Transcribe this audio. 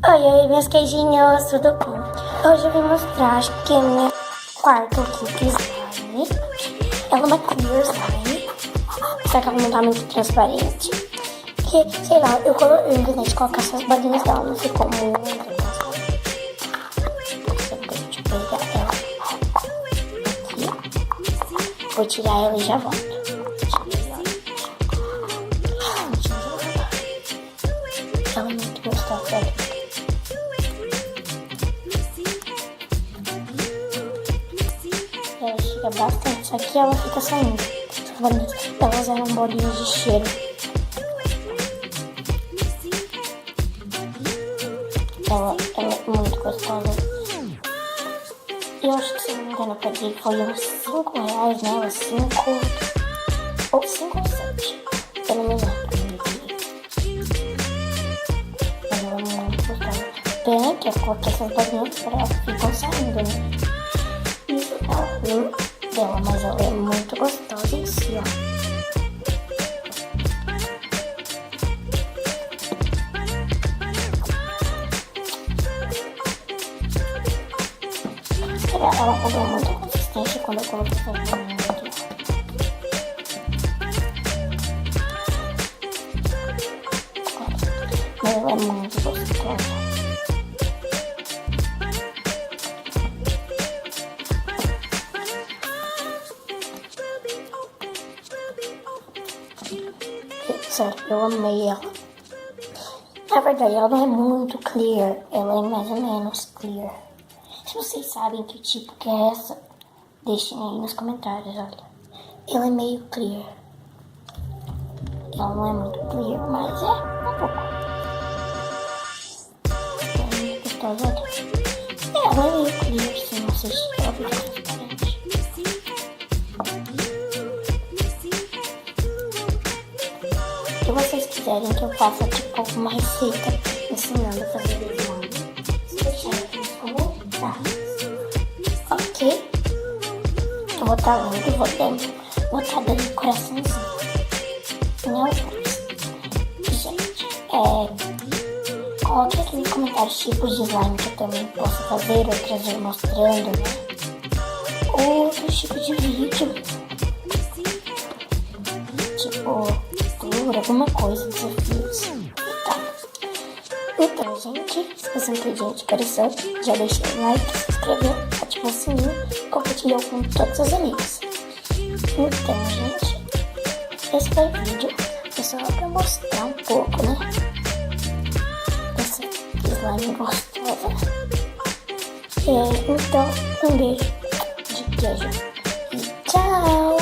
Oi, oi, meus queijinhos, tudo bom? Hoje eu vim mostrar, acho que é minha quarta ou quinta slime. Ela é uma clear slime, só que ela não tá muito transparente. Porque, sei lá, eu enganei de colocar essas bolinhas dela, não ficou muito transparente. Deixa eu pegar ela aqui. Vou tirar ela e já volto. Ela é muito gostosa, olha. Ela chega bastante, só que ela fica saindo. Elas eram bolinhas de cheiro. Ela é muito gostosa. Eu acho que, se não me engano, eu paguei, foi uns 5 reais, né? Ou 5 ou 7. Eu não me lembro. Mas ela é muito gostosa. Pena que eu coloquei essas bolinhas pra elas ficam saindo, né? Isso é o fim dela, mas ela é muito gostosa em si, ó. Ela pegou muita consistência quando eu coloquei essa bolinha aqui. Mas ela é muito gostosa. Sério, eu amei ela. Na verdade, ela não é muito clear, ela é mais ou menos clear. Se vocês sabem que tipo que é essa, deixem aí nos comentários, olha. Ela é meio clear. Ela não é muito clear, mas é um pouco. É muito gostosa, olha. Ela é meio clear, sim, vocês ela fica transparente. Se vocês quiserem que eu faça tipo alguma receita ensinando a fazer slime, deixa aqui nos comentários, ok? Eu vou estar lendo, vou estar dando coraçãozinho. Não, gente, coloque aqui nos comentários tipos de slime que eu também posso fazer ou trazer mostrando, né? Outros tipos de vídeo, tipo alguma coisa, desafios e tal. Então, gente, se você não tem dinheiro de coração, já deixa o like, se inscreveu, ativa o sininho e compartilhou com todos os amigos. Então, gente, esse foi o vídeo. É só pra mostrar um pouco, né? Essa slime gostosa. Então, um beijo de queijo e tchau!